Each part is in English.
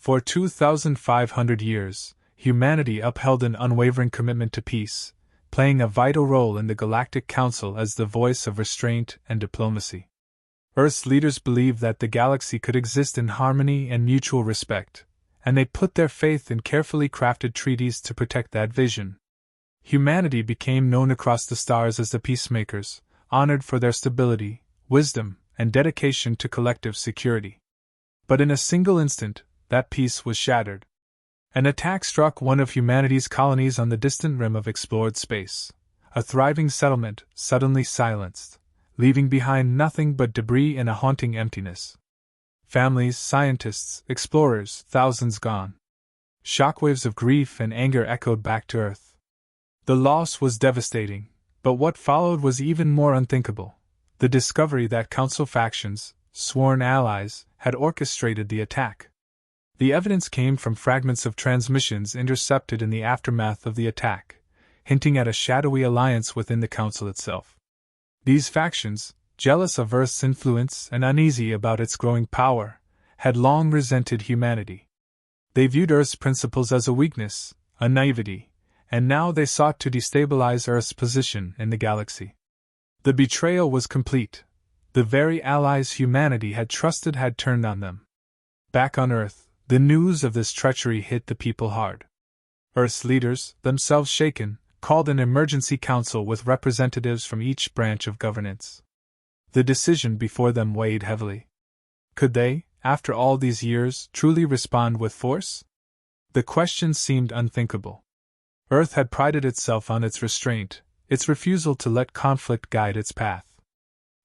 For 2,500 years, humanity upheld an unwavering commitment to peace, playing a vital role in the Galactic Council as the voice of restraint and diplomacy. Earth's leaders believed that the galaxy could exist in harmony and mutual respect, and they put their faith in carefully crafted treaties to protect that vision. Humanity became known across the stars as the peacemakers, honored for their stability, wisdom, and dedication to collective security. But in a single instant, that peace was shattered. An attack struck one of humanity's colonies on the distant rim of explored space. A thriving settlement suddenly silenced, leaving behind nothing but debris and a haunting emptiness. Families, scientists, explorers, thousands gone. Shockwaves of grief and anger echoed back to Earth. The loss was devastating, but what followed was even more unthinkable. The discovery that Council factions, sworn allies, had orchestrated the attack. The evidence came from fragments of transmissions intercepted in the aftermath of the attack, hinting at a shadowy alliance within the Council itself. These factions, jealous of Earth's influence and uneasy about its growing power, had long resented humanity. They viewed Earth's principles as a weakness, a naivety, and now they sought to destabilize Earth's position in the galaxy. The betrayal was complete. The very allies humanity had trusted had turned on them. Back on Earth, the news of this treachery hit the people hard. Earth's leaders, themselves shaken, called an emergency council with representatives from each branch of governance. The decision before them weighed heavily. Could they, after all these years, truly respond with force? The question seemed unthinkable. Earth had prided itself on its restraint, its refusal to let conflict guide its path.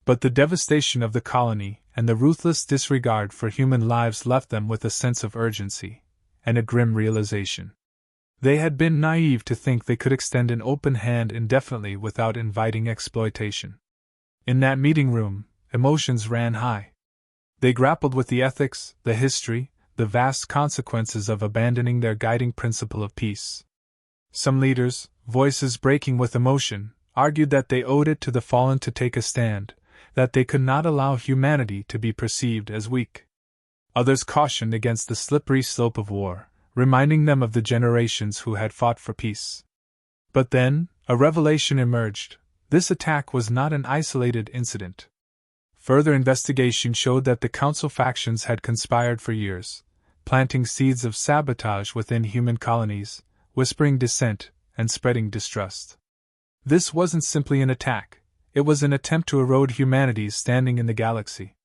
But the devastation of the colony and the ruthless disregard for human lives left them with a sense of urgency and a grim realization. They had been naive to think they could extend an open hand indefinitely without inviting exploitation. In that meeting room, emotions ran high. They grappled with the ethics, the history, the vast consequences of abandoning their guiding principle of peace. Some leaders, voices breaking with emotion, argued that they owed it to the fallen to take a stand, that they could not allow humanity to be perceived as weak. Others cautioned against the slippery slope of war, reminding them of the generations who had fought for peace. But then, a revelation emerged. This attack was not an isolated incident. Further investigation showed that the Council factions had conspired for years, planting seeds of sabotage within human colonies, whispering dissent, and spreading distrust. This wasn't simply an attack, it was an attempt to erode humanity's standing in the galaxy.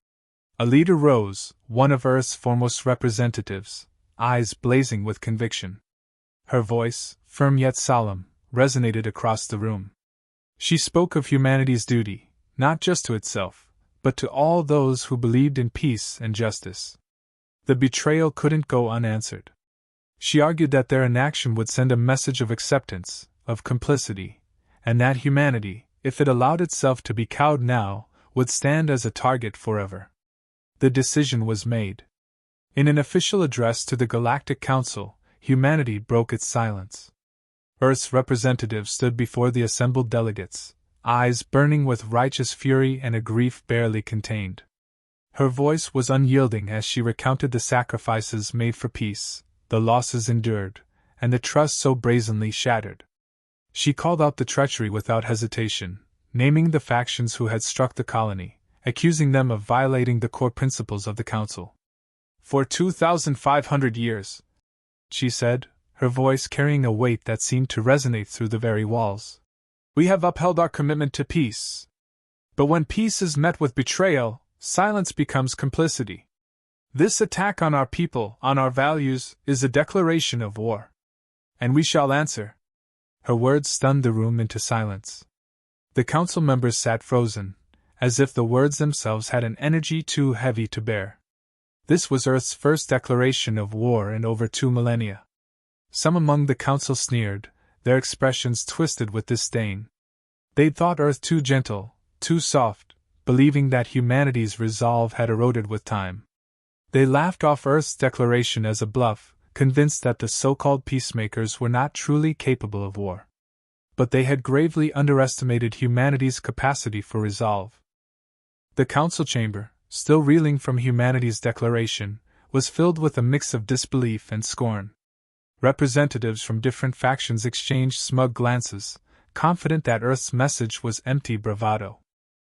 A leader rose, one of Earth's foremost representatives, eyes blazing with conviction. Her voice, firm yet solemn, resonated across the room. She spoke of humanity's duty, not just to itself, but to all those who believed in peace and justice. The betrayal couldn't go unanswered. She argued that their inaction would send a message of acceptance, of complicity, and that humanity, if it allowed itself to be cowed now, would stand as a target forever. The decision was made. In an official address to the Galactic Council, humanity broke its silence. Earth's representative stood before the assembled delegates, eyes burning with righteous fury and a grief barely contained. Her voice was unyielding as she recounted the sacrifices made for peace, the losses endured, and the trust so brazenly shattered. She called out the treachery without hesitation, naming the factions who had struck the colony, accusing them of violating the core principles of the Council. For 2,500 years, she said, her voice carrying a weight that seemed to resonate through the very walls, we have upheld our commitment to peace. But when peace is met with betrayal, silence becomes complicity. This attack on our people, on our values, is a declaration of war. And we shall answer. Her words stunned the room into silence. The council members sat frozen, as if the words themselves had an energy too heavy to bear. This was Earth's first declaration of war in over 2 millennia. Some among the council sneered, their expressions twisted with disdain. They'd thought Earth too gentle, too soft, believing that humanity's resolve had eroded with time. They laughed off Earth's declaration as a bluff, convinced that the so-called peacemakers were not truly capable of war. But they had gravely underestimated humanity's capacity for resolve. The council chamber, still reeling from humanity's declaration, was filled with a mix of disbelief and scorn. Representatives from different factions exchanged smug glances, confident that Earth's message was empty bravado.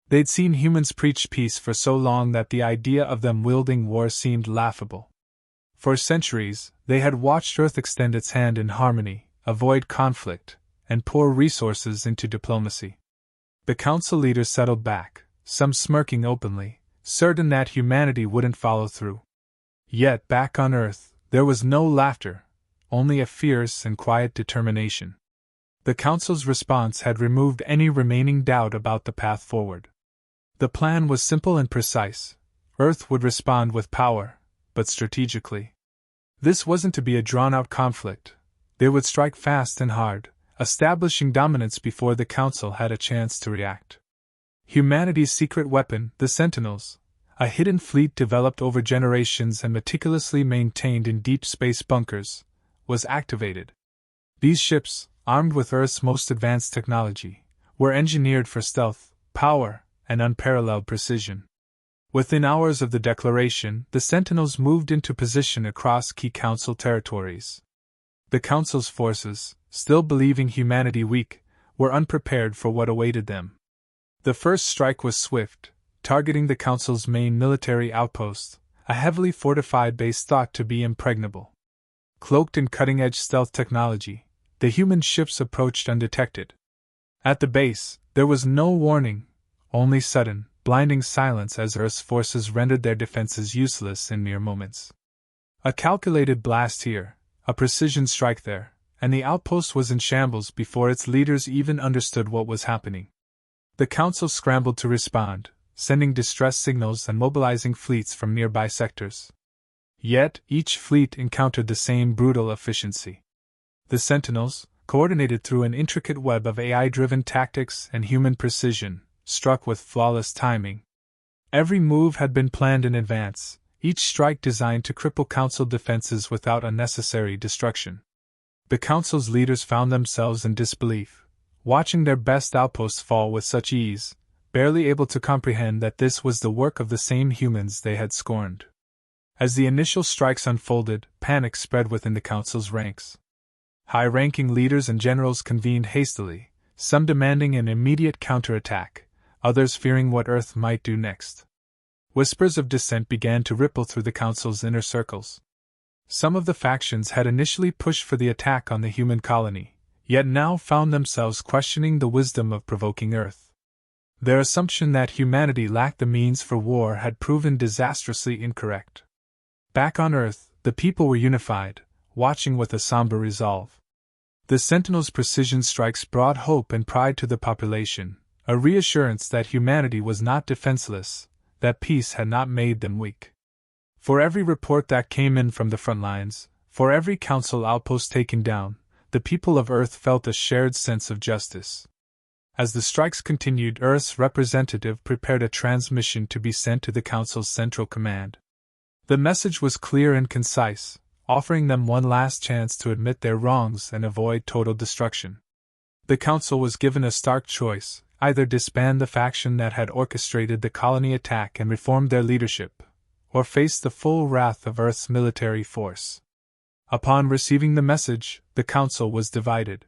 They'd seen humans preach peace for so long that the idea of them wielding war seemed laughable. For centuries, they had watched Earth extend its hand in harmony, avoid conflict, and pour resources into diplomacy. The council leaders settled back, some smirking openly, certain that humanity wouldn't follow through. Yet back on Earth, there was no laughter, only a fierce and quiet determination. The council's response had removed any remaining doubt about the path forward. The plan was simple and precise. Earth would respond with power, but strategically. This wasn't to be a drawn-out conflict. They would strike fast and hard, establishing dominance before the Council had a chance to react. Humanity's secret weapon, the Sentinels, a hidden fleet developed over generations and meticulously maintained in deep space bunkers, was activated. These ships, armed with Earth's most advanced technology, were engineered for stealth, power, and unparalleled precision. Within hours of the declaration, the Sentinels moved into position across key Council territories. The Council's forces, still believing humanity weak, were unprepared for what awaited them. The first strike was swift, targeting the Council's main military outpost, a heavily fortified base thought to be impregnable. Cloaked in cutting-edge stealth technology, the human ships approached undetected. At the base, there was no warning, only sudden, blinding silence as Earth's forces rendered their defenses useless in mere moments. A calculated blast here, a precision strike there, and the outpost was in shambles before its leaders even understood what was happening. The Council scrambled to respond, sending distress signals and mobilizing fleets from nearby sectors. Yet, each fleet encountered the same brutal efficiency. The Sentinels, coordinated through an intricate web of AI-driven tactics and human precision, struck with flawless timing. Every move had been planned in advance, each strike designed to cripple Council defenses without unnecessary destruction. The Council's leaders found themselves in disbelief, watching their best outposts fall with such ease, barely able to comprehend that this was the work of the same humans they had scorned. As the initial strikes unfolded, panic spread within the Council's ranks. High-ranking leaders and generals convened hastily, some demanding an immediate counterattack, others fearing what Earth might do next. Whispers of dissent began to ripple through the Council's inner circles. Some of the factions had initially pushed for the attack on the human colony, yet now found themselves questioning the wisdom of provoking Earth. Their assumption that humanity lacked the means for war had proven disastrously incorrect. Back on Earth, the people were unified, watching with a somber resolve. The Sentinels' precision strikes brought hope and pride to the population, a reassurance that humanity was not defenseless, that peace had not made them weak. For every report that came in from the front lines, for every Council outpost taken down, the people of Earth felt a shared sense of justice. As the strikes continued, Earth's representative prepared a transmission to be sent to the Council's central command. The message was clear and concise, offering them one last chance to admit their wrongs and avoid total destruction. The Council was given a stark choice: either disband the faction that had orchestrated the colony attack and reformed their leadership, or face the full wrath of Earth's military force. Upon receiving the message, the Council was divided.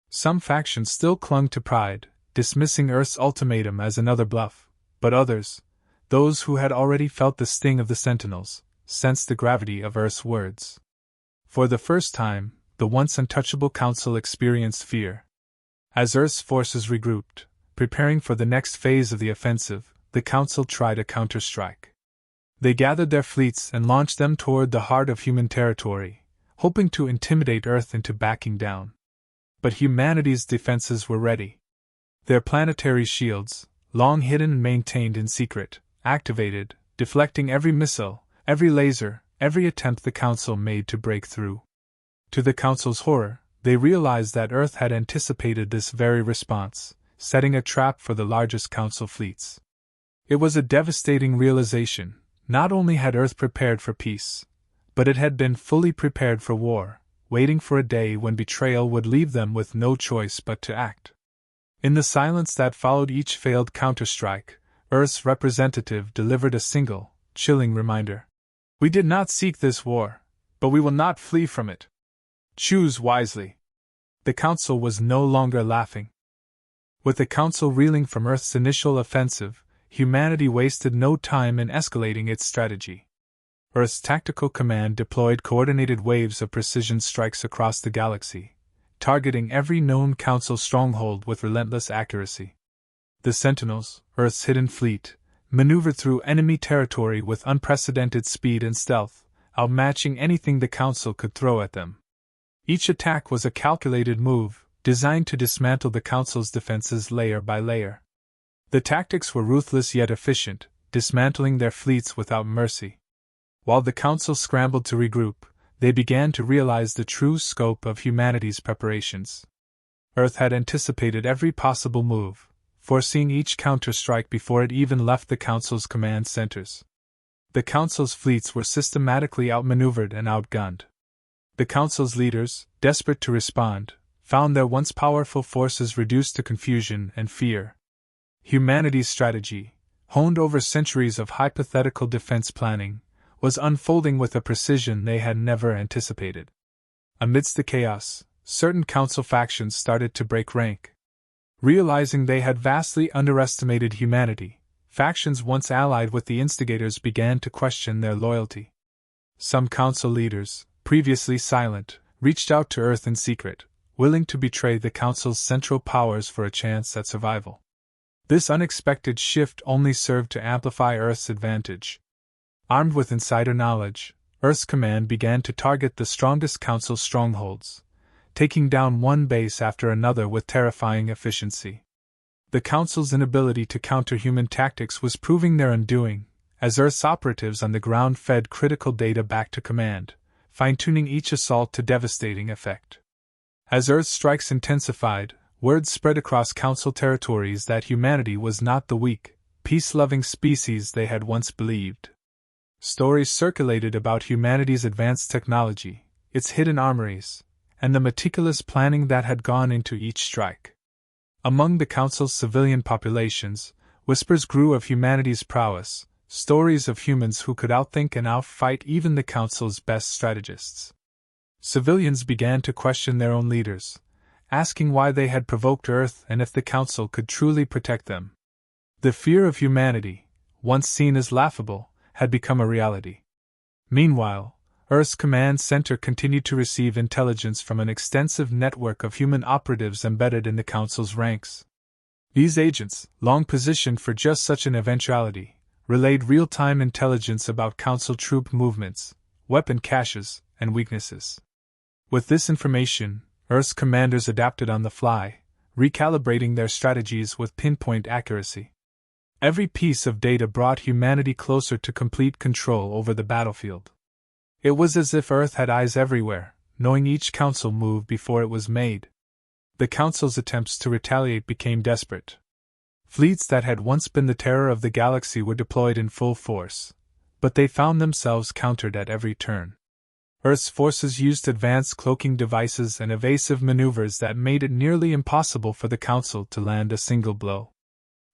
Some factions still clung to pride, dismissing Earth's ultimatum as another bluff, but others, those who had already felt the sting of the Sentinels, sensed the gravity of Earth's words. For the first time, the once untouchable Council experienced fear. As Earth's forces regrouped, preparing for the next phase of the offensive, the Council tried a counterstrike. They gathered their fleets and launched them toward the heart of human territory, hoping to intimidate Earth into backing down. But humanity's defenses were ready. Their planetary shields, long hidden and maintained in secret, activated, deflecting every missile, every laser, every attempt the Council made to break through. To the Council's horror, they realized that Earth had anticipated this very response, setting a trap for the largest Council fleets. It was a devastating realization. Not only had Earth prepared for peace, but it had been fully prepared for war, waiting for a day when betrayal would leave them with no choice but to act. In the silence that followed each failed counterstrike, Earth's representative delivered a single, chilling reminder. We did not seek this war, but we will not flee from it. Choose wisely. The Council was no longer laughing. With the Council reeling from Earth's initial offensive, humanity wasted no time in escalating its strategy. Earth's Tactical Command deployed coordinated waves of precision strikes across the galaxy, targeting every known Council stronghold with relentless accuracy. The Sentinels, Earth's hidden fleet, maneuvered through enemy territory with unprecedented speed and stealth, outmatching anything the Council could throw at them. Each attack was a calculated move, designed to dismantle the Council's defenses layer by layer. The tactics were ruthless yet efficient, dismantling their fleets without mercy. While the Council scrambled to regroup, they began to realize the true scope of humanity's preparations. Earth had anticipated every possible move, foreseeing each counter-strike before it even left the Council's command centers. The Council's fleets were systematically outmaneuvered and outgunned. The Council's leaders, desperate to respond, found their once powerful forces reduced to confusion and fear. Humanity's strategy, honed over centuries of hypothetical defense planning, was unfolding with a precision they had never anticipated. Amidst the chaos, certain Council factions started to break rank. Realizing they had vastly underestimated humanity, factions once allied with the instigators began to question their loyalty. Some Council leaders, previously silent, reached out to Earth in secret, willing to betray the Council's central powers for a chance at survival. This unexpected shift only served to amplify Earth's advantage. Armed with insider knowledge, Earth's command began to target the strongest Council strongholds, taking down one base after another with terrifying efficiency. The Council's inability to counter human tactics was proving their undoing, as Earth's operatives on the ground fed critical data back to command, fine-tuning each assault to devastating effect. As Earth's strikes intensified, word spread across Council territories that humanity was not the weak, peace-loving species they had once believed. Stories circulated about humanity's advanced technology, its hidden armories, and the meticulous planning that had gone into each strike. Among the Council's civilian populations, whispers grew of humanity's prowess, stories of humans who could outthink and outfight even the Council's best strategists. Civilians began to question their own leaders, asking why they had provoked Earth and if the Council could truly protect them. The fear of humanity, once seen as laughable, had become a reality. Meanwhile, Earth's command center continued to receive intelligence from an extensive network of human operatives embedded in the Council's ranks. These agents, long positioned for just such an eventuality, relayed real-time intelligence about Council troop movements, weapon caches, and weaknesses. With this information, Earth's commanders adapted on the fly, recalibrating their strategies with pinpoint accuracy. Every piece of data brought humanity closer to complete control over the battlefield. It was as if Earth had eyes everywhere, knowing each Council move before it was made. The Council's attempts to retaliate became desperate. Fleets that had once been the terror of the galaxy were deployed in full force, but they found themselves countered at every turn. Earth's forces used advanced cloaking devices and evasive maneuvers that made it nearly impossible for the Council to land a single blow.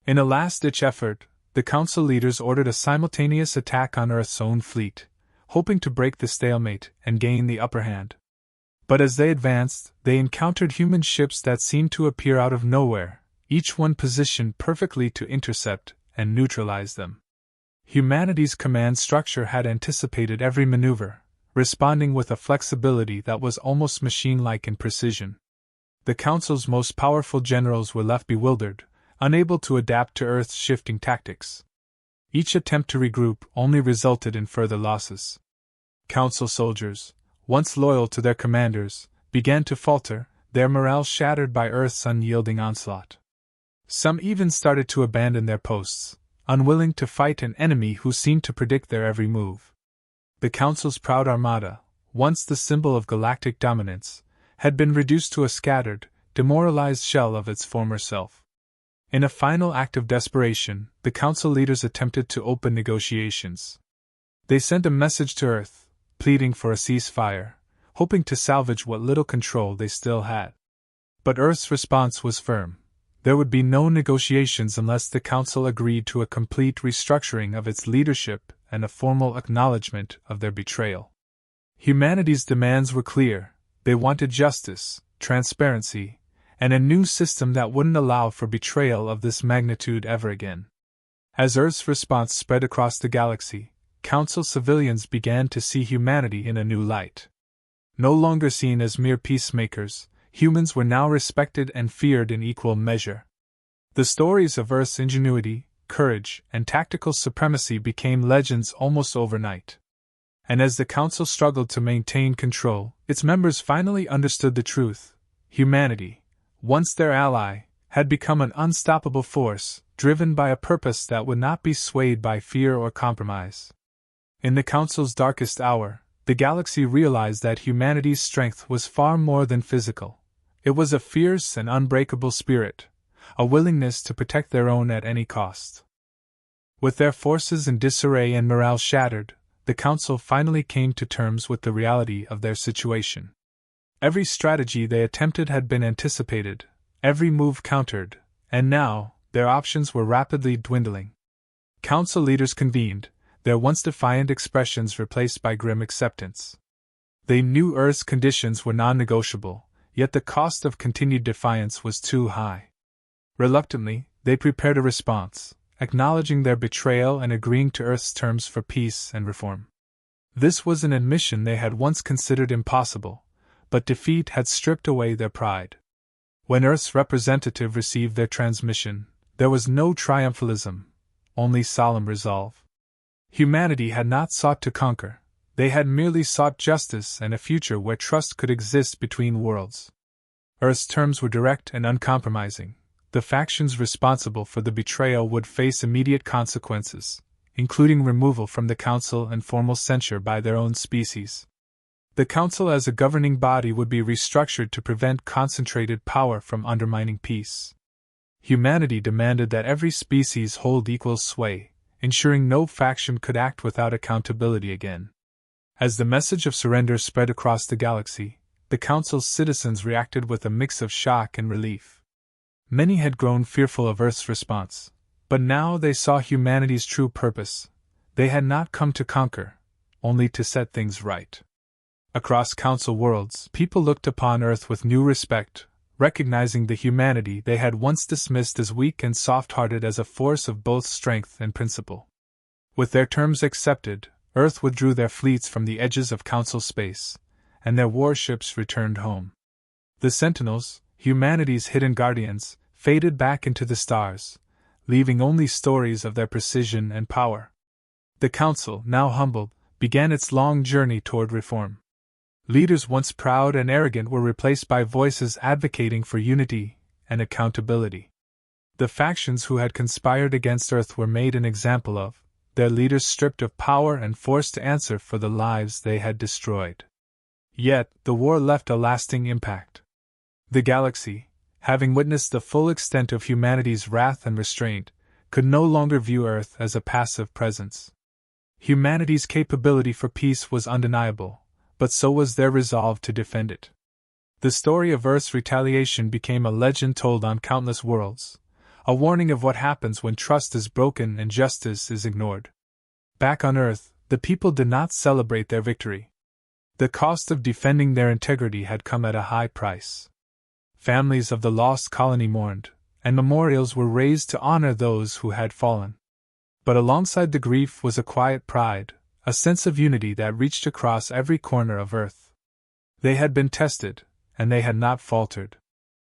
In a last-ditch effort, the Council leaders ordered a simultaneous attack on Earth's own fleet, hoping to break the stalemate and gain the upper hand. But as they advanced, they encountered human ships that seemed to appear out of nowhere, each one positioned perfectly to intercept and neutralize them. Humanity's command structure had anticipated every maneuver, responding with a flexibility that was almost machine-like in precision. The Council's most powerful generals were left bewildered, unable to adapt to Earth's shifting tactics. Each attempt to regroup only resulted in further losses. Council soldiers, once loyal to their commanders, began to falter, their morale shattered by Earth's unyielding onslaught. Some even started to abandon their posts, unwilling to fight an enemy who seemed to predict their every move. The Council's proud armada, once the symbol of galactic dominance, had been reduced to a scattered, demoralized shell of its former self. In a final act of desperation, the Council leaders attempted to open negotiations. They sent a message to Earth, pleading for a ceasefire, hoping to salvage what little control they still had. But Earth's response was firm. There would be no negotiations unless the Council agreed to a complete restructuring of its leadership and a formal acknowledgement of their betrayal. Humanity's demands were clear. They wanted justice, transparency, and a new system that wouldn't allow for betrayal of this magnitude ever again. As Earth's response spread across the galaxy, Council civilians began to see humanity in a new light. No longer seen as mere peacemakers, humans were now respected and feared in equal measure. The stories of Earth's ingenuity, courage, and tactical supremacy became legends almost overnight. And as the Council struggled to maintain control, its members finally understood the truth. Humanity, once their ally, had become an unstoppable force, driven by a purpose that would not be swayed by fear or compromise. In the Council's darkest hour, the galaxy realized that humanity's strength was far more than physical. It was a fierce and unbreakable spirit, a willingness to protect their own at any cost. With their forces in disarray and morale shattered, the Council finally came to terms with the reality of their situation. Every strategy they attempted had been anticipated, every move countered, and now, their options were rapidly dwindling. Council leaders convened, their once defiant expressions replaced by grim acceptance. They knew Earth's conditions were non-negotiable, yet the cost of continued defiance was too high. Reluctantly, they prepared a response, acknowledging their betrayal and agreeing to Earth's terms for peace and reform. This was an admission they had once considered impossible, but defeat had stripped away their pride. When Earth's representative received their transmission, there was no triumphalism, only solemn resolve. Humanity had not sought to conquer, they had merely sought justice and a future where trust could exist between worlds. Earth's terms were direct and uncompromising. The factions responsible for the betrayal would face immediate consequences, including removal from the Council and formal censure by their own species. The Council as a governing body would be restructured to prevent concentrated power from undermining peace. Humanity demanded that every species hold equal sway, ensuring no faction could act without accountability again. As the message of surrender spread across the galaxy, the Council's citizens reacted with a mix of shock and relief. Many had grown fearful of Earth's response, but now they saw humanity's true purpose. They had not come to conquer, only to set things right. Across Council worlds, people looked upon Earth with new respect, recognizing the humanity they had once dismissed as weak and soft-hearted as a force of both strength and principle. With their terms accepted, Earth withdrew their fleets from the edges of Council space, and their warships returned home. The Sentinels, humanity's hidden guardians, faded back into the stars, leaving only stories of their precision and power. The Council, now humbled, began its long journey toward reform. Leaders once proud and arrogant were replaced by voices advocating for unity and accountability. The factions who had conspired against Earth were made an example of, their leaders stripped of power and forced to answer for the lives they had destroyed. Yet, the war left a lasting impact. The galaxy, having witnessed the full extent of humanity's wrath and restraint, could no longer view Earth as a passive presence. Humanity's capability for peace was undeniable, but so was their resolve to defend it. The story of Earth's retaliation became a legend told on countless worlds, a warning of what happens when trust is broken and justice is ignored. Back on Earth, the people did not celebrate their victory. The cost of defending their integrity had come at a high price. Families of the lost colony mourned, and memorials were raised to honor those who had fallen. But alongside the grief was a quiet pride, a sense of unity that reached across every corner of Earth. They had been tested, and they had not faltered.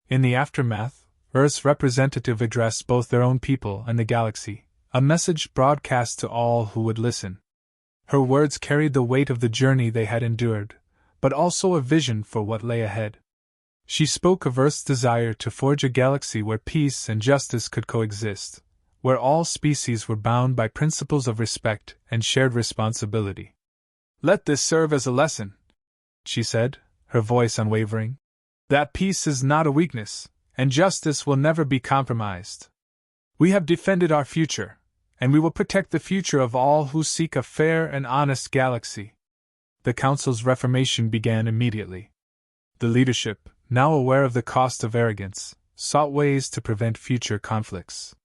In the aftermath, Earth's representative addressed both their own people and the galaxy, a message broadcast to all who would listen. Her words carried the weight of the journey they had endured, but also a vision for what lay ahead. She spoke of Earth's desire to forge a galaxy where peace and justice could coexist, where all species were bound by principles of respect and shared responsibility. "Let this serve as a lesson," she said, her voice unwavering, "that peace is not a weakness, and justice will never be compromised. We have defended our future, and we will protect the future of all who seek a fair and honest galaxy." The Council's reformation began immediately. The leadership, now aware of the cost of arrogance, sought ways to prevent future conflicts.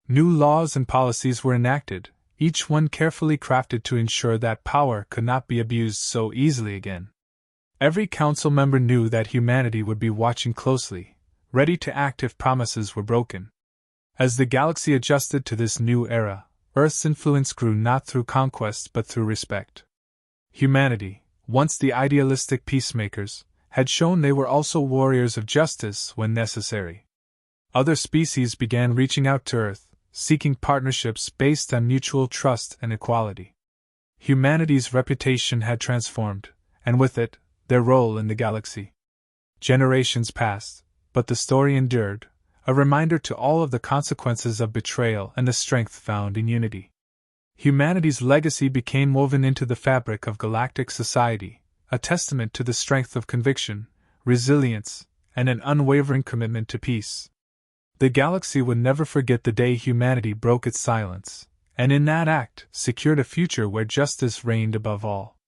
New laws and policies were enacted, each one carefully crafted to ensure that power could not be abused so easily again. Every council member knew that humanity would be watching closely, ready to act if promises were broken. As the galaxy adjusted to this new era, Earth's influence grew not through conquest but through respect. Humanity, once the idealistic peacemakers, had shown they were also warriors of justice when necessary. Other species began reaching out to Earth, seeking partnerships based on mutual trust and equality. Humanity's reputation had transformed, and with it, their role in the galaxy. Generations passed, but the story endured, a reminder to all of the consequences of betrayal and the strength found in unity. Humanity's legacy became woven into the fabric of galactic society, a testament to the strength of conviction, resilience, and an unwavering commitment to peace. The galaxy would never forget the day humanity broke its silence, and in that act secured a future where justice reigned above all.